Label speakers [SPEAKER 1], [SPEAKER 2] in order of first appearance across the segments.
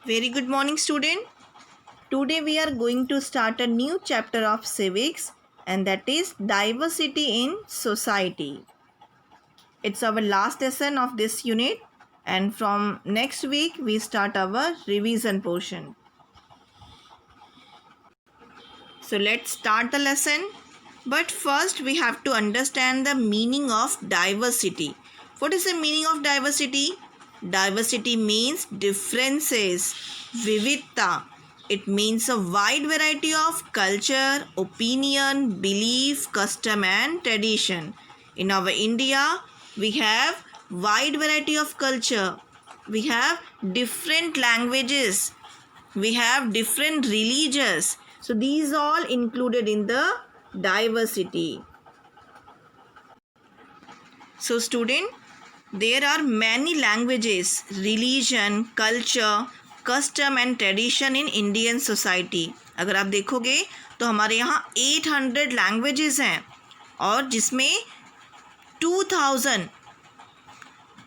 [SPEAKER 1] Very good morning, student. Today we are going to start a new chapter of civics, and that is diversity in society. It's our last lesson of this unit, and from next week we start our revision portion. So let's start the lesson. But first we have to understand the meaning of diversity. What is the meaning of diversity? Diversity means differences, vividta. It means a wide variety of culture, opinion, belief, custom and tradition. In our India, we have wide variety of culture. We have different languages. We have different religions. So these all included in the diversity. So student, there are many languages, religion, culture, custom and tradition in Indian society. अगर आप देखोगे तो हमारे यहाँ 800 languages हैं और जिसमें 2000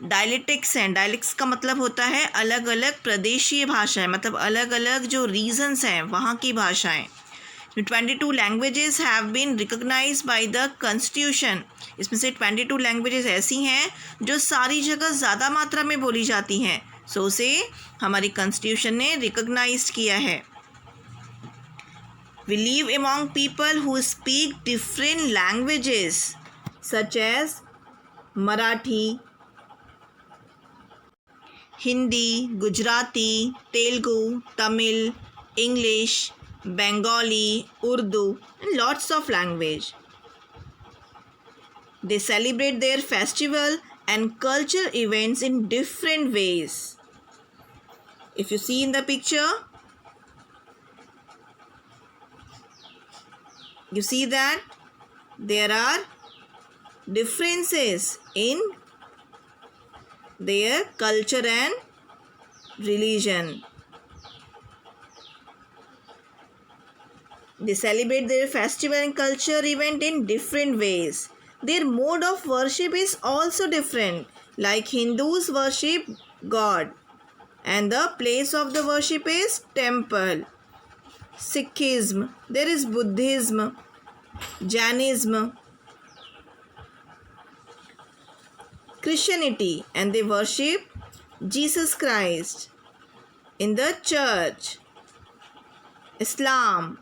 [SPEAKER 1] dialects हैं. डायलेक्ट्स का मतलब होता है अलग अलग प्रदेशीय भाषाएं, मतलब अलग अलग जो रीजन्स हैं वहाँ की भाषाएं. 22 languages have been recognise by the constitution. इसमें से 22 लैंग्वेजेस ऐसी हैं जो सारी जगह ज़्यादा मात्रा में बोली जाती हैं. सो उसे हमारी कॉन्स्टिट्यूशन ने रिकॉग्नाइज किया है. We live among people who speak different languages such as Marathi, Hindi, Gujarati, Telugu, Tamil, English, Bengali, Urdu, and lots of language. They celebrate their festival and culture events in different ways. If you see in the picture, you see that there are differences in their culture and religion. They celebrate their festival and culture event in different ways. Their mode of worship is also different. Like Hindus worship God and the place of the worship is temple. Sikhism, there is Buddhism, Jainism, Christianity, and they worship Jesus Christ. In the church, Islam,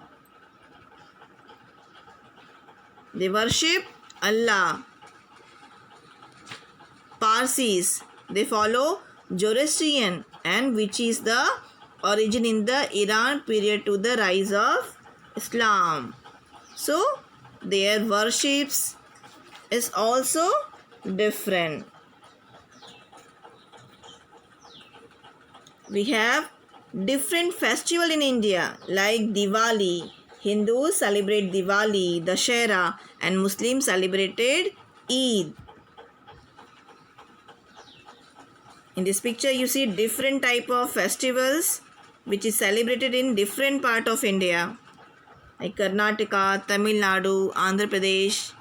[SPEAKER 1] they worship Allah. Parsis, they follow Zoroastrian, and which is the origin in the Iran period to the rise of Islam. So their worships is also different. We have different festival in India like Diwali. Hindus celebrate Diwali, Dussehra, and Muslims celebrated Eid. In this picture you see different type of festivals which is celebrated in different part of India, like Karnataka, Tamil Nadu, Andhra Pradesh,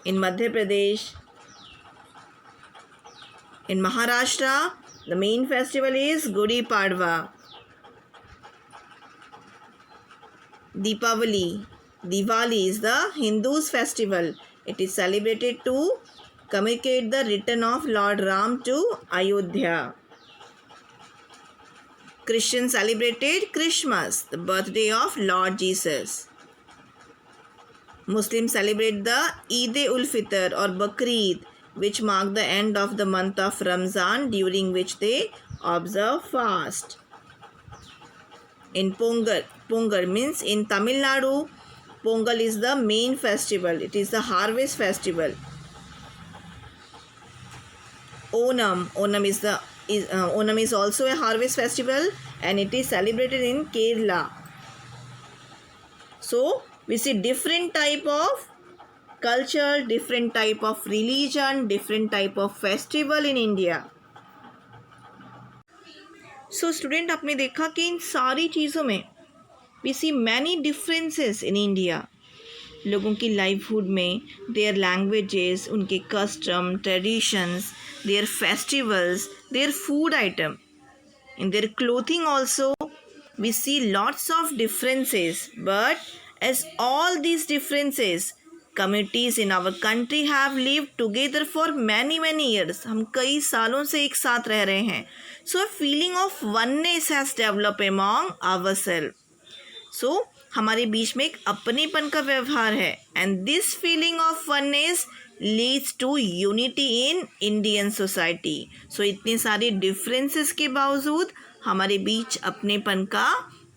[SPEAKER 1] in Madhya Pradesh. In Maharashtra, the main festival is Gudi Padwa. Diwali is the Hindus' festival. It is celebrated to commemorate the return of Lord Ram to Ayodhya. Christians celebrated Christmas, the birthday of Lord Jesus. Muslims celebrate the Eid-ul-Fitr or Bakrid, which mark the end of the month of Ramzan, during which they observe fast. In Pongal means in Tamil Nadu, Pongal is the main festival. It is the harvest festival. Onam is also a harvest festival, and it is celebrated in Kerala. So we see different type of culture, different type of religion, different type of festival in India. So student आपने देखा कि इन सारी चीज़ों में we see many differences in India. लोगों की livelihood में देयर लैंग्वेजेस, उनके custom, traditions, their festivals, their food item. In their clothing also, we see lots of differences. But as all these differences, communities in our country have lived together for many years. हम कई सालों से एक साथ रह रहे हैं. So a feeling of oneness has developed among ourselves. So हमारे बीच में एक अपनेपन का व्यवहार है. And this feeling of oneness leads to unity in Indian society. So इतने सारे differences के बावजूद हमारे बीच अपनेपन का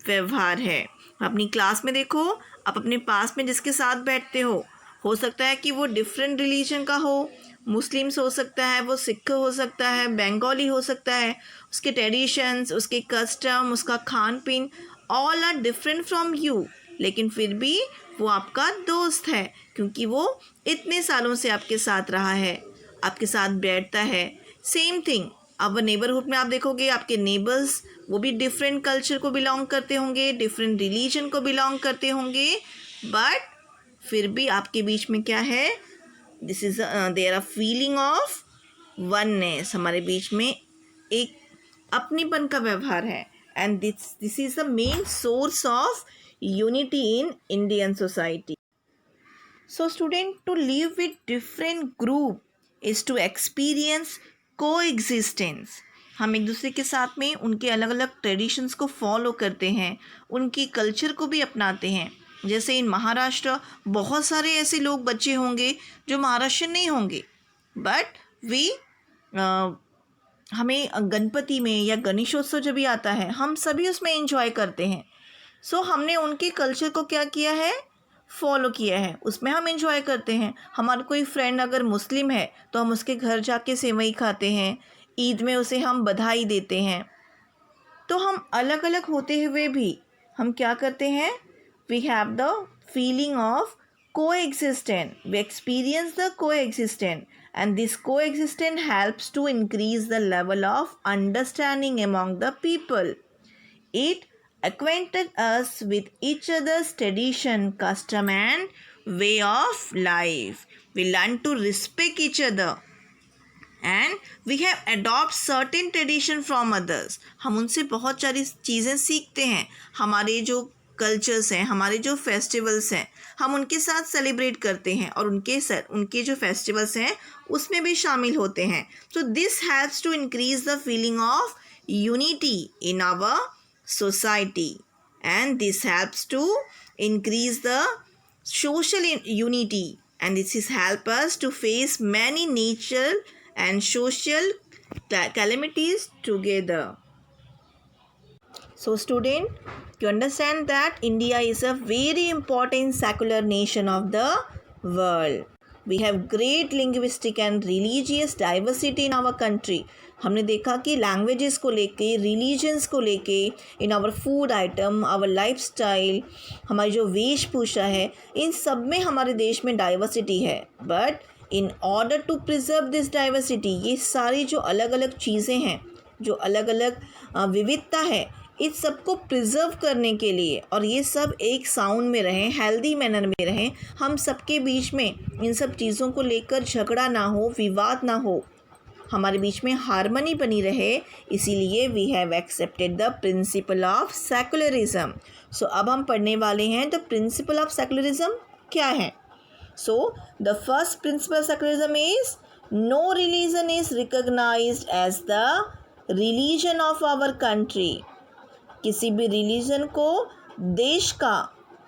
[SPEAKER 1] व्यवहार है. अपनी क्लास में देखो, आप अपने पास में जिसके साथ बैठते हो सकता है कि वो डिफरेंट रिलीजन का हो. मुस्लिम्स हो सकता है, वो सिख हो सकता है, बंगाली हो सकता है. उसके ट्रेडिशंस, उसके कस्टम, उसका खान पीन all are different from you. लेकिन फिर भी वो आपका दोस्त है क्योंकि वो इतने सालों से आपके साथ रहा है, आपके साथ बैठता है. सेम थिंग अब नेबरहुड में आप देखोगे, आपके नेबर्स वो भी डिफरेंट कल्चर को बिलोंग करते होंगे, डिफरेंट रिलीजन को बिलोंग करते होंगे. बट फिर भी आपके बीच में क्या है? This is there a feeling of oneness. हमारे बीच में एक अपनीपन का व्यवहार है. And this is the main source of unity in Indian society. So student, to live with different group is to experience coexistence. हम एक दूसरे के साथ में उनके अलग अलग ट्रेडिशंस को फॉलो करते हैं, उनकी कल्चर को भी अपनाते हैं. जैसे इन महाराष्ट्र बहुत सारे ऐसे लोग बच्चे होंगे जो महाराष्ट्र नहीं होंगे, बट वी हमें गणपति में या गणेशोत्सव जब भी आता है हम सभी उसमें एंजॉय करते हैं. सो हमने उनके कल्चर को क्या किया है? फॉलो किया है, उसमें हम एंजॉय करते हैं. हमारा कोई फ्रेंड अगर मुस्लिम है तो हम उसके घर जाके सेवई खाते हैं, ईद में उसे हम बधाई देते हैं. तो हम अलग अलग होते हुए भी हम क्या करते हैं? We have the feeling of coexistence. We experience the coexistence, and this coexistence helps to increase the level of understanding among the people. It acquainted us with each other's tradition, custom, and way of life. We learn to respect each other. And we have adopt certain tradition from others. हम उनसे बहुत सारी चीज़ें सीखते हैं. हमारे जो cultures हैं, हमारे जो फेस्टिवल्स हैं, हम उनके साथ सेलिब्रेट करते हैं और उनके जो फेस्टिवल्स हैं उसमें भी शामिल होते हैं. So this helps to increase the feeling of unity in our society, and this helps to increase the social unity, and this is help us to face many natural and social calamities together. So student, you understand that India is a very important secular nation of the world. We have great linguistic and religious diversity in our country. हमने देखा कि languages को लेके, religions को लेके, in our food item, our lifestyle, हमारी जो वेशभूषा है, इन सब में हमारे देश में डाइवर्सिटी है. But in order to preserve this diversity, ये सारी जो अलग अलग चीज़ें हैं, जो अलग अलग विविधता है, इस सबको प्रिजर्व करने के लिए और ये सब एक साउंड में रहें, हेल्दी मैनर में रहें, हम सबके बीच में इन सब चीज़ों को लेकर झगड़ा ना हो, विवाद ना हो, हमारे बीच में हार्मनी बनी रहे, इसीलिए we have accepted the principle of secularism. So अब हम पढ़ने वाले हैं द प्रिंसिपल ऑफ सेकुलरिज्म क्या है. So, the first principle of secularism is no religion is recognized as the religion of our country. किसी भी रिलीजन को देश का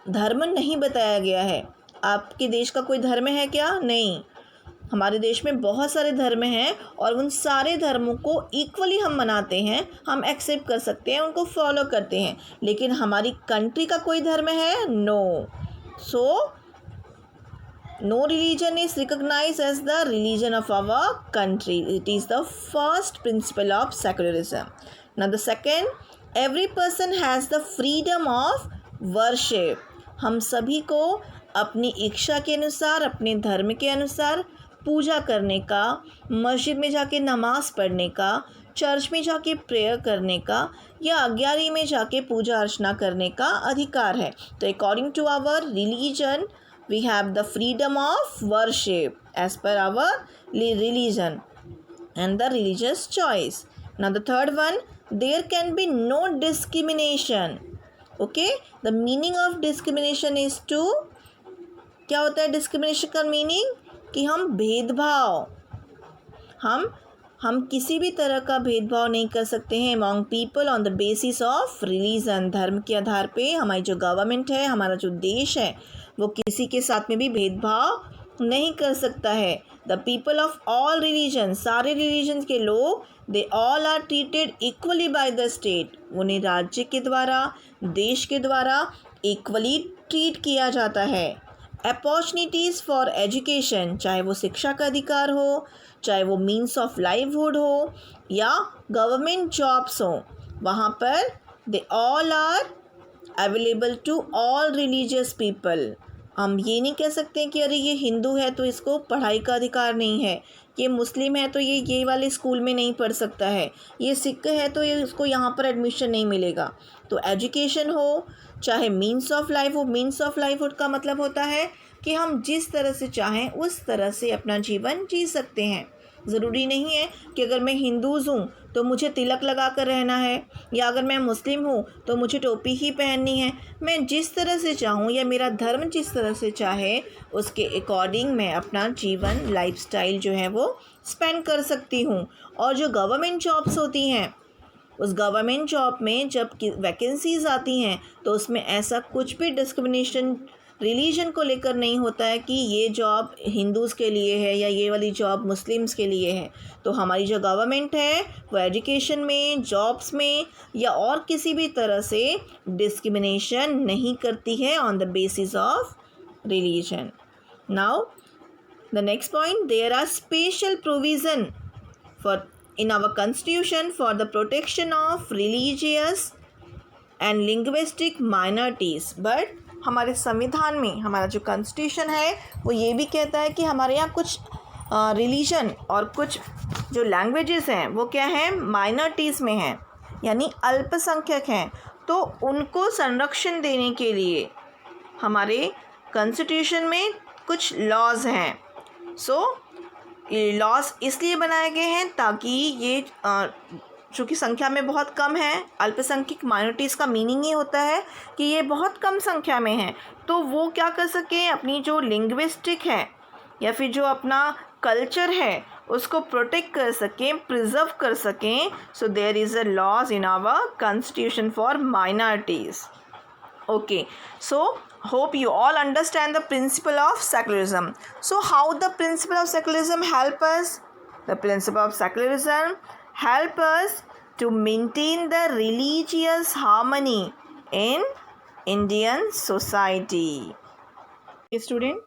[SPEAKER 1] धर्म नहीं बताया गया है. आपके देश का कोई धर्म है क्या? नहीं. हमारे देश में बहुत सारे धर्म हैं और उन सारे धर्मों को इक्वली हम मनाते हैं, हम एक्सेप्ट कर सकते हैं, उनको फॉलो करते हैं. लेकिन हमारी कंट्री का कोई धर्म है? No. So no religion is recognized as the religion of our country. It is the first principle of secularism. Now the second, every person has the freedom of worship. हम सभी को अपनी इच्छा के अनुसार, अपने धर्म के अनुसार पूजा करने का, मस्जिद में जाके नमाज़ पढ़ने का, चर्च में जाके प्रेयर करने का या अग्यारी में जाके पूजा अर्चना करने का अधिकार है. तो according to our religion we have the freedom of worship as per our religion and the religious choice. Now the third one, there can be no discrimination. Okay, the meaning of discrimination is to, क्या होता है discrimination का meaning? कि हम भेदभाव, हम किसी भी तरह का भेदभाव नहीं कर सकते हैं among people on the basis of religion. धर्म के आधार पे हमारी जो गवर्नमेंट है, हमारा जो देश है, वो किसी के साथ में भी भेदभाव नहीं कर सकता है. The people of all religion, सारे रिलीजन के लोग, they all are treated equally by the state. उन्हें राज्य के द्वारा, देश के द्वारा इक्वली ट्रीट किया जाता है. अपॉर्चुनिटीज़ फॉर एजुकेशन, चाहे वो शिक्षा का अधिकार हो, चाहे वो मीन्स ऑफ लाइवहुड हो, या गवर्नमेंट जॉब्स हो, वहाँ पर they all are available to all religious people. हम ये नहीं कह सकते कि अरे ये हिंदू है तो इसको पढ़ाई का अधिकार नहीं है, ये मुस्लिम है तो ये वाले स्कूल में नहीं पढ़ सकता है, ये सिख है तो ये इसको यहाँ पर एडमिशन नहीं मिलेगा. तो एजुकेशन हो, चाहे मीन्स ऑफ लाइफ हो, मीन्स ऑफ लाइवहुड का मतलब होता है कि हम जिस तरह से चाहें उस तरह से अपना जीवन जी सकते हैं. ज़रूरी नहीं है कि अगर मैं हिंदूज़ हूँ तो मुझे तिलक लगा कर रहना है, या अगर मैं मुस्लिम हूँ तो मुझे टोपी ही पहननी है. मैं जिस तरह से चाहूँ या मेरा धर्म जिस तरह से चाहे उसके अकॉर्डिंग मैं अपना जीवन, लाइफस्टाइल जो है वो स्पेंड कर सकती हूँ. और जो गवर्नमेंट जॉब्स होती हैं, उस गवर्नमेंट जॉब में जब वैकेंसीज़ आती हैं तो उसमें ऐसा कुछ भी डिस्क्रिमिनेशन रिलीजन को लेकर नहीं होता है कि ये जॉब हिंदूज़ के लिए है या ये वाली जॉब मुस्लिम्स के लिए है. तो हमारी जो गवर्नमेंट है वो एजुकेशन में, जॉब्स में या और किसी भी तरह से डिस्क्रिमिनेशन नहीं करती है on the basis of religion. Now the next point, there are special provision for in our constitution for the protection of religious and linguistic minorities. But हमारे संविधान में, हमारा जो कॉन्स्टिट्यूशन है वो ये भी कहता है कि हमारे यहाँ कुछ रिलीजन और कुछ जो लैंग्वेजेस हैं वो क्या हैं, माइनॉरिटीज़ में हैं, यानी अल्पसंख्यक हैं. तो उनको संरक्षण देने के लिए हमारे कॉन्स्टिट्यूशन में कुछ लॉज हैं. सो लॉज इसलिए बनाए गए हैं ताकि ये चूँकि संख्या में बहुत कम है, अल्पसंख्यक माइनॉरिटीज़ का मीनिंग ही होता है कि ये बहुत कम संख्या में हैं, तो वो क्या कर सकें, अपनी जो लिंग्विस्टिक है या फिर जो अपना कल्चर है उसको प्रोटेक्ट कर सकें, प्रिजर्व कर सकें. So there is a laws in our constitution for minorities. Okay, so hope you all understand the principle of secularism. So how the principle of secularism help us? The principle of secularism help us to maintain the religious harmony in Indian society. Okay, student,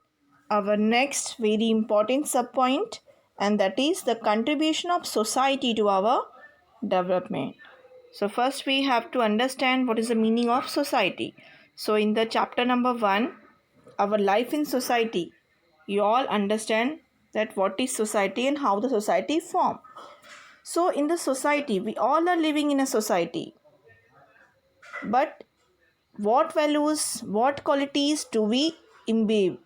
[SPEAKER 1] our next very important subpoint, and that is the contribution of society to our development. So first we have to understand what is the meaning of society. So in the chapter number 1, our life in society, you all understand that what is society and how the society form. So in the society, we all are living in a society. But what values, what qualities do we imbibe?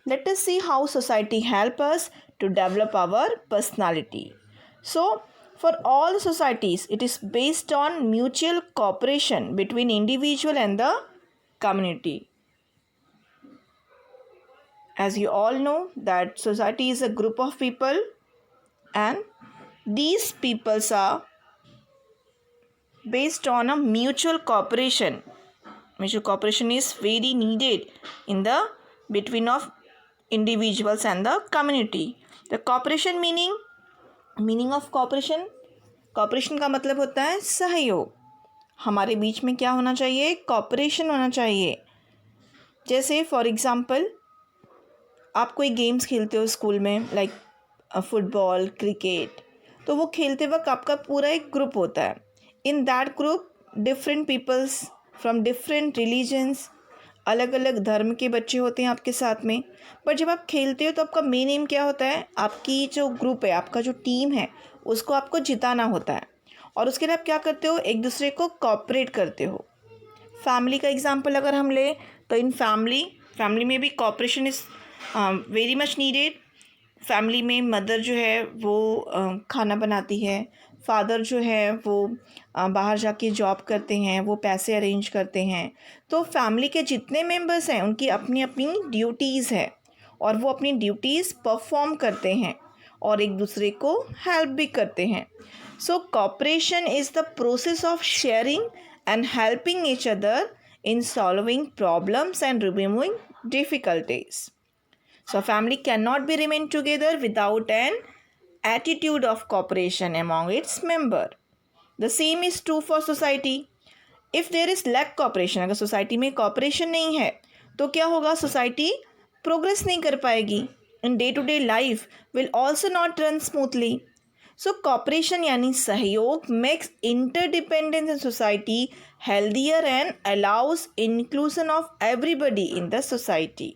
[SPEAKER 1] Let us see how society help us to develop our personality. So for all societies, it is based on mutual cooperation between individual and the community. As you all know that society is a group of people, and these peoples are based on a mutual cooperation. Mutual cooperation is very needed in the between of individuals and the community. The cooperation meaning of cooperation का मतलब होता है सहयोग. हमारे बीच में क्या होना चाहिए, कॉपरेशन होना चाहिए. जैसे फॉर एग्ज़ाम्पल आप कोई गेम्स खेलते हो स्कूल में, लाइक फुटबॉल, क्रिकेट, तो वो खेलते वक्त आपका पूरा एक ग्रुप होता है. In that group different peoples from different religions, अलग अलग धर्म के बच्चे होते हैं आपके साथ में. पर जब आप खेलते हो तो आपका मेन एम क्या होता है, आपकी जो ग्रुप है, आपका जो टीम है, उसको आपको जिताना होता है. और उसके लिए आप क्या करते हो, एक दूसरे को कोऑपरेट करते हो. फैमिली का एग्जांपल अगर हम लें तो इन फैमिली में भी cooperation is very much needed. Family में मदर जो है वो खाना बनाती है, फादर जो है वो बाहर जाके जॉब करते हैं, वो पैसे अरेंज करते हैं, तो फैमिली के जितने मेंबर्स हैं उनकी अपनी अपनी ड्यूटीज़ है और वो अपनी ड्यूटीज़ परफॉर्म करते हैं और एक दूसरे को हेल्प भी करते हैं. So cooperation is the process of sharing and helping each other in solving problems and removing difficulties. So family cannot be remain together without an attitude of cooperation among its member. The same is true for society. If there is lack cooperation, अगर society में cooperation नहीं है तो क्या होगा, society progress नहीं कर पाएगी. In day to day life will also not run smoothly. So cooperation यानी सहयोग makes interdependence in society healthier and allows inclusion of everybody in the society.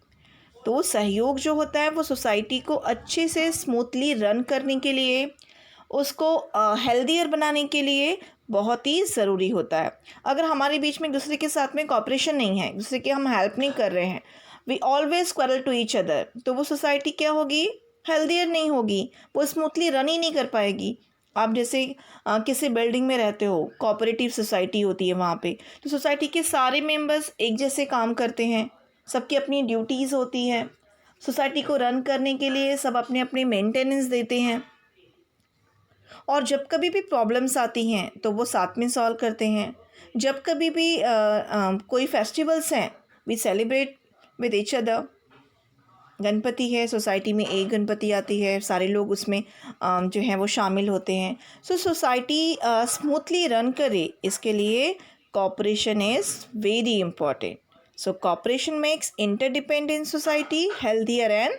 [SPEAKER 1] तो सहयोग जो होता है वो सोसाइटी को अच्छे से स्मूथली रन करने के लिए, उसको हेल्दियर बनाने के लिए बहुत ही ज़रूरी होता है. अगर हमारे बीच में एक दूसरे के साथ में कॉपरेशन नहीं है, एक दूसरे की हम हेल्प नहीं कर रहे हैं, we always quarrel to each other, तो वो सोसाइटी क्या होगी, हेल्दियर नहीं होगी, वो स्मूथली रन ही नहीं कर पाएगी. आप जैसे किसी बिल्डिंग में रहते हो, कोऑपरेटिव सोसाइटी होती है वहाँ पे, तो सोसाइटी के सारे मेंबर्स एक जैसे काम करते हैं, सबकी अपनी ड्यूटीज़ होती है, सोसाइटी को रन करने के लिए सब अपने अपने मेंटेनेंस देते हैं और जब कभी भी प्रॉब्लम्स आती हैं तो वो साथ में सॉल्व करते हैं. जब कभी भी कोई फेस्टिवल्स हैं, we celebrate with each other. Ganpati है, सोसाइटी में एक गणपति आती है, सारे लोग उसमें जो हैं वो शामिल होते हैं. सो सोसाइटी स्मूथली रन करे, इसके लिए cooperation is very important. So cooperation makes interdependent society healthier and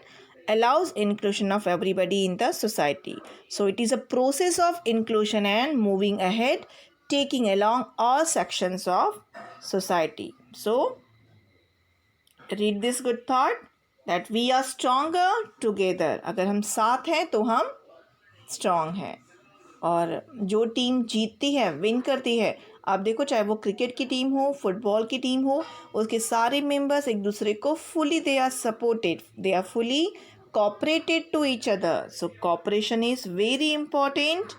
[SPEAKER 1] allows inclusion of everybody in the society. So it is a process of inclusion and moving ahead, taking along all sections of society. So read this good thought that we are stronger together. अगर हम साथ हैं तो हम strong हैं. और जो team जीतती है, विन करती है, आप देखो चाहे वो क्रिकेट की टीम हो, फुटबॉल की टीम हो, उसके सारे मेंबर्स एक दूसरे को fully they are supported, they are fully cooperated to each other. So cooperation is very important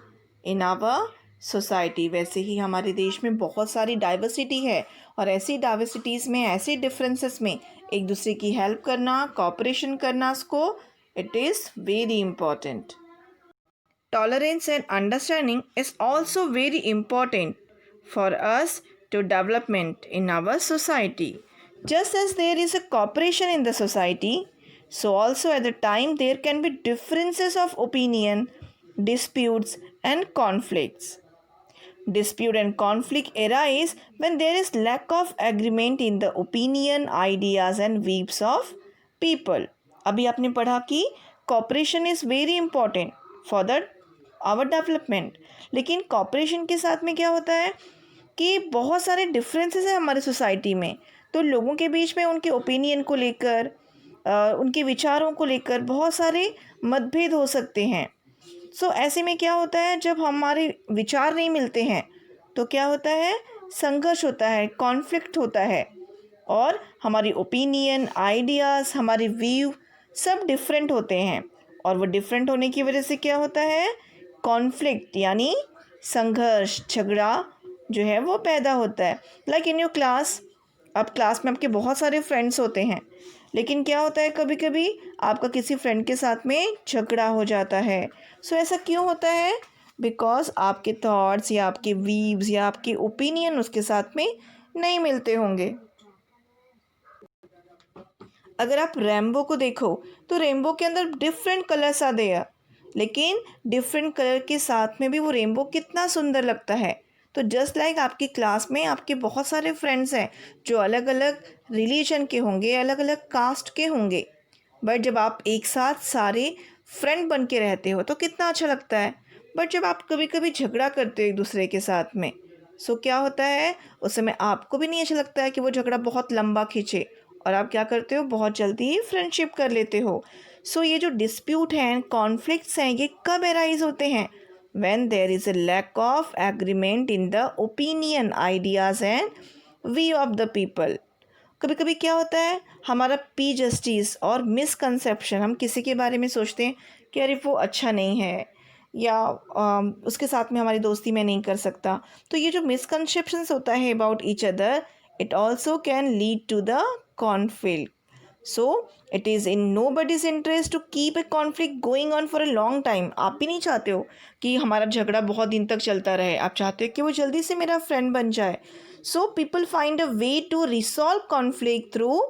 [SPEAKER 1] in our society. वैसे ही हमारे देश में बहुत सारी डाइवर्सिटी है और ऐसी डाइवर्सिटीज़ में, ऐसे डिफरेंसेस में एक दूसरे की हेल्प करना, कॉपरेशन करना, उसको it is very important. Tolerance and understanding is also very important for us to development in our society. Just as there is a cooperation in the society, so also at the time there can be differences of opinion, disputes and conflicts. Dispute and conflict arise when there is lack of agreement in the opinion, ideas and views of people. अभी आपने पढ़ा कि cooperation is very important for the our development. लेकिन cooperation के साथ में क्या होता है कि बहुत सारे differences हैं हमारे सोसाइटी में, तो लोगों के बीच में उनके ओपिनियन को लेकर, उनके विचारों को लेकर बहुत सारे मतभेद हो सकते हैं. सो ऐसे में क्या होता है, जब हमारे विचार नहीं मिलते हैं तो क्या होता है, संघर्ष होता है, कॉन्फ्लिक्ट होता है और हमारी ओपिनियन, आइडियाज़, हमारे व्यू सब डिफरेंट होते हैं और वो डिफरेंट होने की वजह से क्या होता है, कॉन्फ्लिक्ट यानी संघर्ष, झगड़ा जो है वो पैदा होता है. लाइक इन योर क्लास, अब क्लास में आपके बहुत सारे फ्रेंड्स होते हैं, लेकिन क्या होता है, कभी कभी आपका किसी फ्रेंड के साथ में झगड़ा हो जाता है. सो ऐसा क्यों होता है, बिकॉज आपके थॉट्स या आपके व्यूज़ या आपके ओपिनियन उसके साथ में नहीं मिलते होंगे. अगर आप रेनबो को देखो तो रेनबो के अंदर डिफरेंट कलर्स आ देयर, लेकिन डिफरेंट कलर के साथ में भी वो रेनबो कितना सुंदर लगता है. तो जस्ट लाइक आपकी क्लास में आपके बहुत सारे फ्रेंड्स हैं जो अलग अलग रिलीजन के होंगे, अलग अलग कास्ट के होंगे, बट जब आप एक साथ सारे फ्रेंड बन के रहते हो तो कितना अच्छा लगता है. बट जब आप कभी कभी झगड़ा करते हो एक दूसरे के साथ में, सो क्या होता है, उस समय आपको भी नहीं अच्छा लगता है कि वो झगड़ा बहुत लंबा खींचे और आप क्या करते हो, बहुत जल्दी ही फ्रेंडशिप कर लेते हो. सो ये जो डिस्प्यूट हैं, कॉन्फ्लिक्ट्स हैं, ये कब एराइज होते हैं, when there is a lack of agreement in the opinion, ideas and view of the people. कभी कभी क्या होता है, हमारा प्रीजस्टिस और मिसकंसेप्शन, हम किसी के बारे में सोचते हैं कि अरे वो अच्छा नहीं है, या उसके साथ में हमारी दोस्ती मैं नहीं कर सकता। तो ये जो मिसकंसेप्शंस होता है about each other, it also can lead to the conflict. So it is in nobody's interest to keep a conflict going on for a long time. आप भी नहीं चाहते हो कि हमारा झगड़ा बहुत दिन तक चलता रहे, आप चाहते हो कि वो जल्दी से मेरा फ्रेंड बन जाए. So people find a way to resolve conflict through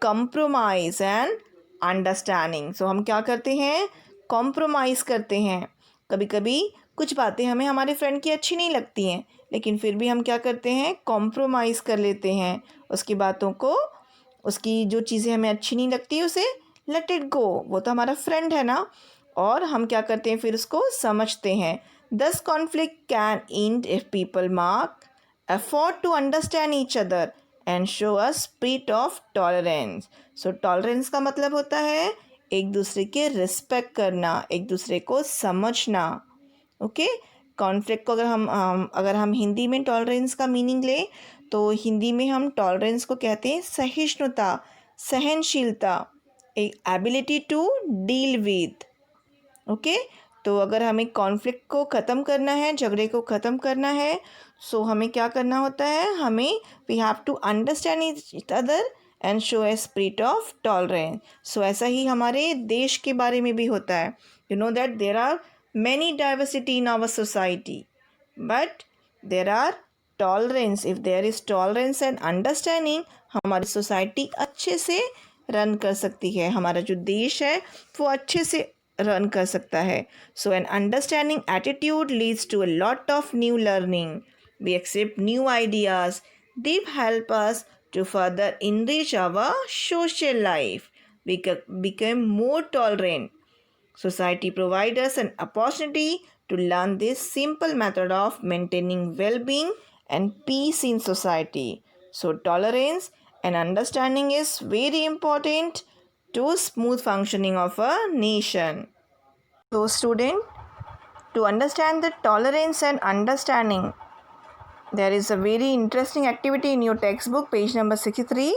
[SPEAKER 1] compromise and understanding. So हम क्या करते हैं, कॉम्प्रोमाइज़ करते हैं. कभी कभी कुछ बातें हमें हमारे फ्रेंड की अच्छी नहीं लगती हैं, लेकिन फिर भी हम क्या करते हैं, कॉम्प्रोमाइज़ कर लेते हैं उसकी बातों को. उसकी जो चीज़ें हमें अच्छी नहीं लगती उसे लेट इट गो, वो तो हमारा फ्रेंड है ना. और हम क्या करते हैं, फिर उसको समझते हैं. This conflict can end if people mark effort to understand each other and show a spirit of tolerance. So tolerance का मतलब होता है एक दूसरे के रिस्पेक्ट करना, एक दूसरे को समझना. ओके. कॉन्फ्लिक्ट को अगर हम हिंदी में टॉलरेंस का मीनिंग लें तो हिंदी में हम टॉलरेंस को कहते हैं सहिष्णुता, सहनशीलता, एक ability to deal with. Okay. तो अगर हमें कॉन्फ्लिक्ट को ख़त्म करना है, झगड़े को ख़त्म करना है, सो हमें क्या करना होता है, हमें we have to understand each other and show a spirit of tolerance. So ऐसा ही हमारे देश के बारे में भी होता है. You know that there are many diversity in our society, but there are tolerance. If there is tolerance and understanding, हमारी सोसाइटी अच्छे से रन कर सकती है, हमारा जो देश है वो अच्छे से रन कर सकता है. So an understanding attitude leads to a lot of new learning. We accept new ideas. They help us to further enrich our social life. We become more tolerant. Society provides us an opportunity to learn this simple method of maintaining well-being and peace in society. So tolerance and understanding is very important to smooth functioning of a nation. So student, to understand the tolerance and understanding, there is a very interesting activity in your textbook, page number 63,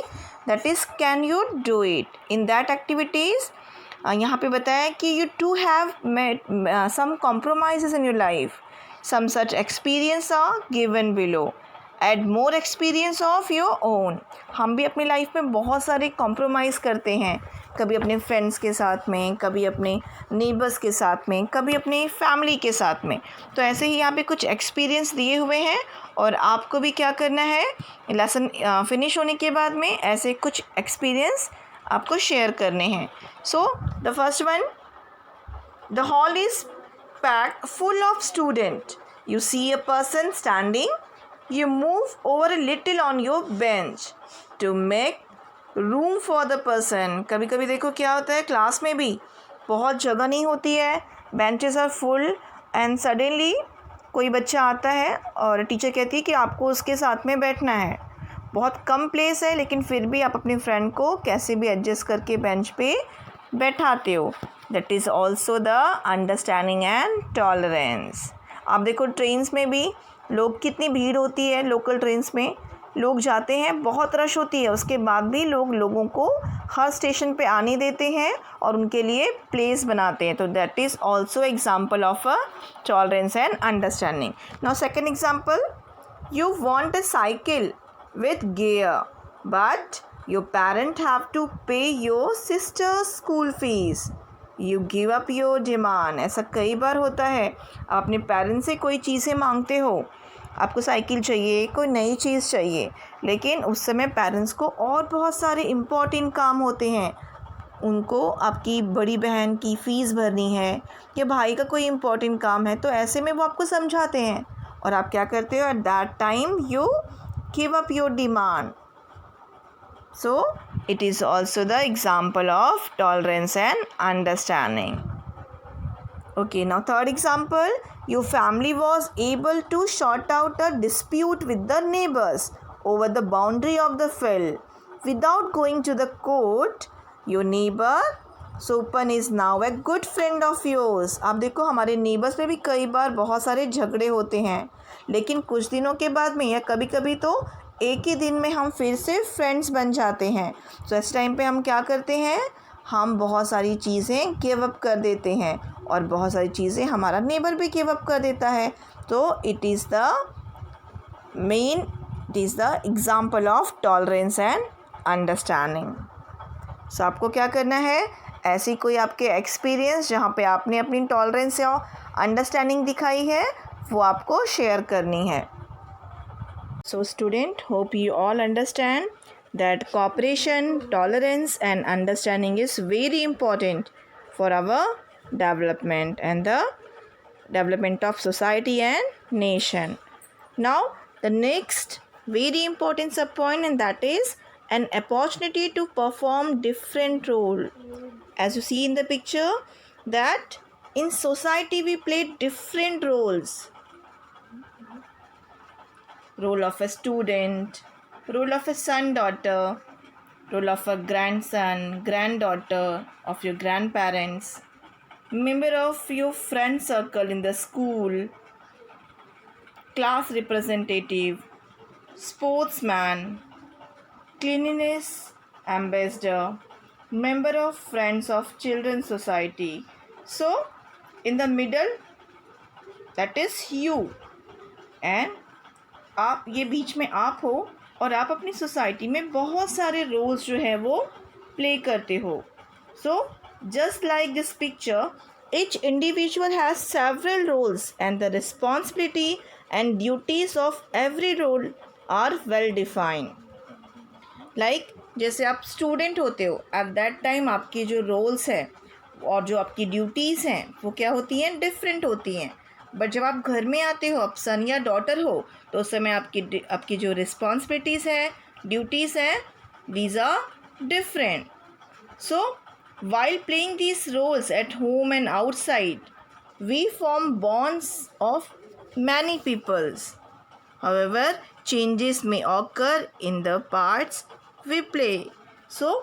[SPEAKER 1] that is can you do it. In that activities यहाँ पे बताया कि you too have made some compromises in your life. Some such experience are given below. Add more experience of your own. हम भी अपनी life में बहुत सारे कॉम्प्रोमाइज़ करते हैं, कभी अपने फ्रेंड्स के साथ में, कभी अपने नेबर्स के साथ में, कभी अपनी फैमिली के साथ में. तो ऐसे ही यहाँ पे कुछ एक्सपीरियंस दिए हुए हैं और आपको भी क्या करना है, लेसन फिनिश होने के बाद में ऐसे कुछ एक्सपीरियंस आपको शेयर करने हैं. So the first one, the hall is packed full of student. You see a person standing. You move over a little on your bench to make room for the person. कभी कभी देखो क्या होता है, class में भी बहुत जगह नहीं होती है, benches are full and suddenly कोई बच्चा आता है और टीचर कहती है कि आपको उसके साथ में बैठना है. बहुत कम प्लेस है, लेकिन फिर भी आप अपने फ्रेंड को कैसे भी एडजस्ट करके बेंच पे बैठाते हो. That is also the understanding and tolerance. आप देखो ट्रेन्स में भी लोग, कितनी भीड़ होती है लोकल ट्रेन्स में, लोग जाते हैं, बहुत रश होती है, उसके बाद भी लोगों को हर स्टेशन पे आने देते हैं और उनके लिए प्लेस बनाते हैं. तो that is also example of a tolerance and understanding. Now second example, you want a cycle with gear, but your parent have to pay your sister's school fees. You give up your demand. ऐसा कई बार होता है, आप अपने parents से कोई चीज़ें मांगते हो, आपको साइकिल चाहिए, कोई नई चीज़ चाहिए, लेकिन उस समय पेरेंट्स को और बहुत सारे इम्पॉर्टेंट काम होते हैं. उनको आपकी बड़ी बहन की फ़ीस भरनी है या भाई का कोई इम्पॉर्टेंट काम है, तो ऐसे में वो आपको समझाते हैं और आप क्या करते हो, at that time you give up your demand. So it is also the example of tolerance and understanding. Okay, now third example, your family was able to sort out a dispute with the neighbors over the boundary of the field without going to the court. Your neighbor Sopan is now a good friend of yours. आप देखो हमारे neighbours में भी कई बार बहुत सारे झगड़े होते हैं, लेकिन कुछ दिनों के बाद में या कभी कभी तो एक ही दिन में हम फिर से फ्रेंड्स बन जाते हैं. तो इस टाइम पे हम क्या करते हैं, हम बहुत सारी चीज़ें गिव अप कर देते हैं और बहुत सारी चीज़ें हमारा नेबर भी गिव अप कर देता है। तो it is the example of tolerance and understanding. So आपको क्या करना है, ऐसी कोई आपके एक्सपीरियंस जहाँ पे आपने अपनी टॉलरेंस या अंडरस्टैंडिंग दिखाई है वो आपको शेयर करनी है। So student, hope you all understand that cooperation, tolerance and understanding is very important for our development and the development of society and nation. Now the next very important sub point, and that is an opportunity to perform different role. As you see in the picture, that in society we play different roles. Role of a student, role of a son, daughter, role of a grandson, granddaughter of your grandparents, member of your friend circle in the school, class representative, sportsman, cleanliness ambassador, member of friends of children's society. So in the middle, that is you, and आप ये बीच में आप हो और आप अपनी society में बहुत सारे रोल्स जो है वो प्ले करते हो। So just like this picture, each individual has several roles and the responsibility and duties of every role are well defined. Like जैसे आप स्टूडेंट होते हो, एट दैट टाइम आपकी जो रोल्स है और जो आपकी ड्यूटीज़ हैं वो क्या होती हैं, डिफरेंट होती हैं। बट जब आप घर में आते हो, आप सन या डॉटर हो, तो उस समय आपकी जो रिस्पॉन्सिबिलिटीज़ हैं, ड्यूटीज़ हैं, these are different. So while playing these roles at home and outside, we form bonds of many peoples. However, changes may occur in the parts we play. So,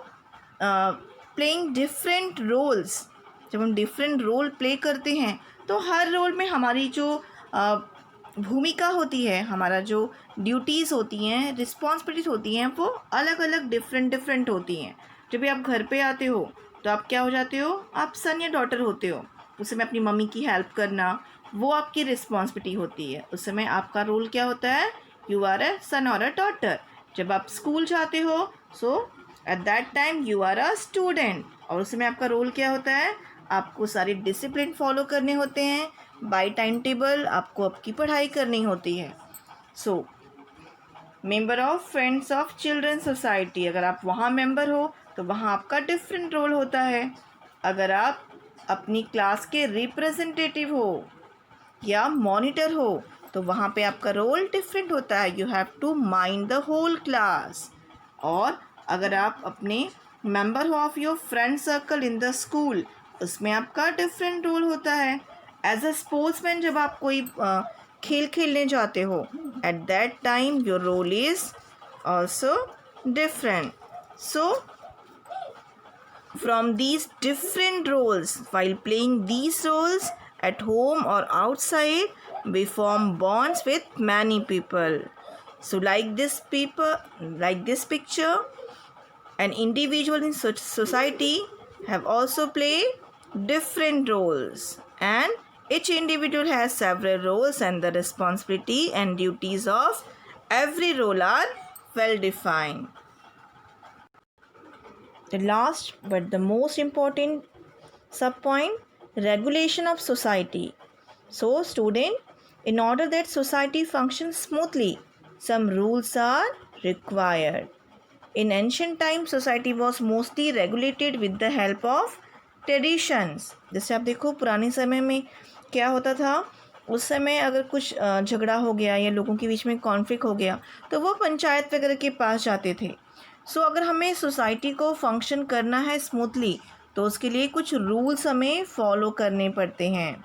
[SPEAKER 1] playing different roles, जब हम different role play करते हैं तो हर role में हमारी जो भूमिका होती है, हमारा जो ड्यूटीज़ होती हैं, रिस्पॉन्सिबिलिटीज़ होती हैं, वो अलग अलग डिफरेंट होती हैं. जब भी आप घर पे आते हो तो आप क्या हो जाते हो, आप सन या डॉटर होते हो. उस समय अपनी मम्मी की हेल्प करना वो आपकी रिस्पॉन्सिबिलिटी होती है. उस समय आपका रोल क्या होता है, यू आर अ सन और अ डॉटर. जब आप स्कूल जाते हो, so at that time you are a student, और उस समय आपका रोल क्या होता है, आपको सारे डिसिप्लिन फॉलो करने होते हैं. बाय टाइम टेबल आपको आपकी पढ़ाई करनी होती है. So member of friends of children society, अगर आप वहाँ मेंबर हो तो वहाँ आपका डिफरेंट रोल होता है. अगर आप अपनी क्लास के रिप्रेजेंटेटिव हो या मॉनिटर हो तो वहाँ पे आपका रोल डिफरेंट होता है. You have to mind the whole class. और अगर आप अपने मेंबर हो of your friend circle in the school, उसमें आपका डिफरेंट रोल होता है. एज अ स्पोर्ट्समैन, जब आप कोई खेल खेलने जाते हो, at that time your role is also different. So from these different roles, while playing these roles at home or outside, we form bonds with many people. So like this picture, an individual in such society have also played different roles, and each individual has several roles, and the responsibility and duties of every role are well defined. The last but the most important sub-point, regulation of society. So student, in order that society functions smoothly, some rules are required. In ancient times, society was mostly regulated with the help of traditions. जैसे आप देखो पुराने समय में क्या होता था, उस समय अगर कुछ झगड़ा हो गया या लोगों के बीच में कॉन्फ्लिक्ट हो गया तो वो पंचायत वगैरह के पास जाते थे. सो अगर हमें सोसाइटी को फंक्शन करना है स्मूथली तो उसके लिए कुछ रूल्स हमें फॉलो करने पड़ते हैं,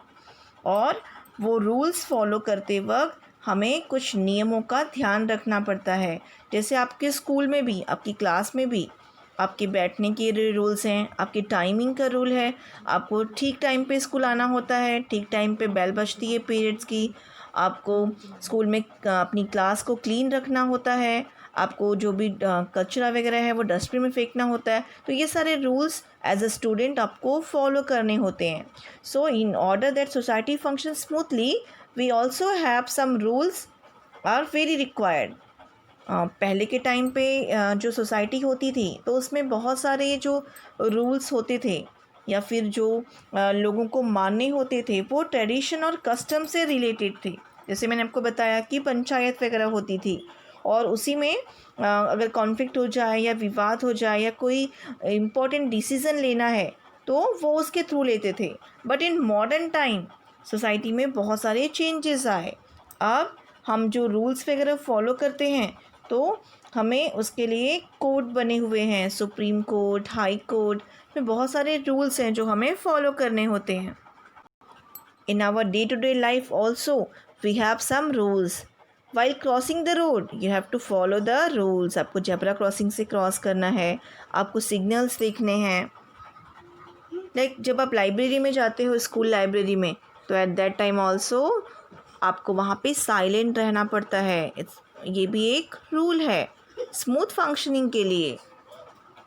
[SPEAKER 1] और वो रूल्स फॉलो करते वक्त हमें कुछ नियमों का ध्यान रखना पड़ता है. जैसे आपके स्कूल में भी, आपकी क्लास में भी आपके बैठने के रूल्स हैं, आपकी टाइमिंग का रूल है, आपको ठीक टाइम पे स्कूल आना होता है, ठीक टाइम पे बेल बजती है पीरियड्स की, आपको स्कूल में अपनी क्लास को क्लीन रखना होता है, आपको जो भी कचरा वगैरह है वो डस्टबिन में फेंकना होता है। तो ये सारे रूल्स एज अ स्टूडेंट आपको फॉलो करने होते हैं। So in order that society function smoothly we also have some rules are very required. पहले के टाइम पे जो सोसाइटी होती थी तो उसमें बहुत सारे जो रूल्स होते थे या फिर जो लोगों को मानने होते थे वो ट्रेडिशन और कस्टम से रिलेटेड थे। जैसे मैंने आपको बताया कि पंचायत वगैरह होती थी और उसी में अगर कॉन्फ्लिक्ट हो जाए या विवाद हो जाए या कोई इम्पोर्टेंट डिसीज़न लेना है तो वो उसके थ्रू लेते थे। But in modern time society में बहुत सारे चेंजेस आए। अब हम जो रूल्स वगैरह फॉलो करते हैं तो हमें उसके लिए कोड बने हुए हैं, सुप्रीम कोर्ट, हाई कोर्ट में बहुत सारे रूल्स हैं जो हमें फॉलो करने होते हैं। In our day to day life also we have some rules. While crossing the road you have to follow the rules. आपको जेब्रा क्रॉसिंग से क्रॉस करना है, आपको सिग्नल्स देखने हैं। लाइक जब आप लाइब्रेरी में जाते हो, स्कूल लाइब्रेरी में, तो एट दैट टाइम ऑल्सो आपको वहाँ पे साइलेंट रहना पड़ता है। ये भी एक रूल है स्मूथ फंक्शनिंग के लिए।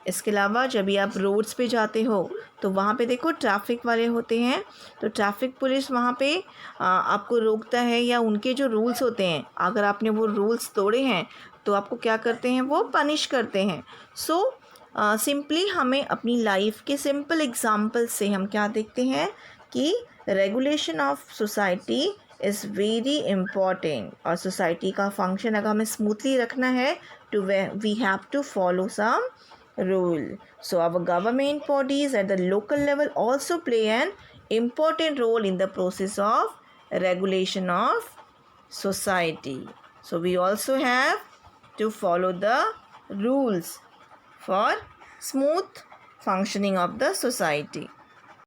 [SPEAKER 1] इसके अलावा जब भी आप रोड्स पे जाते हो तो वहाँ पे देखो ट्रैफिक वाले होते हैं, तो ट्रैफिक पुलिस वहाँ पे आपको रोकता है या उनके जो रूल्स होते हैं अगर आपने वो रूल्स तोड़े हैं तो आपको क्या करते हैं, वो पनिश करते हैं। सो सिंपली हमें अपनी लाइफ के सिंपल एग्जाम्पल से हम क्या देखते हैं कि regulation of society is very important. और सोसाइटी का फंक्शन अगर हमें स्मूथली रखना है तो we have to follow some rule. So our government bodies at the local level also play an important role in the process of regulation of society. So we also have to follow the rules for smooth functioning of the society.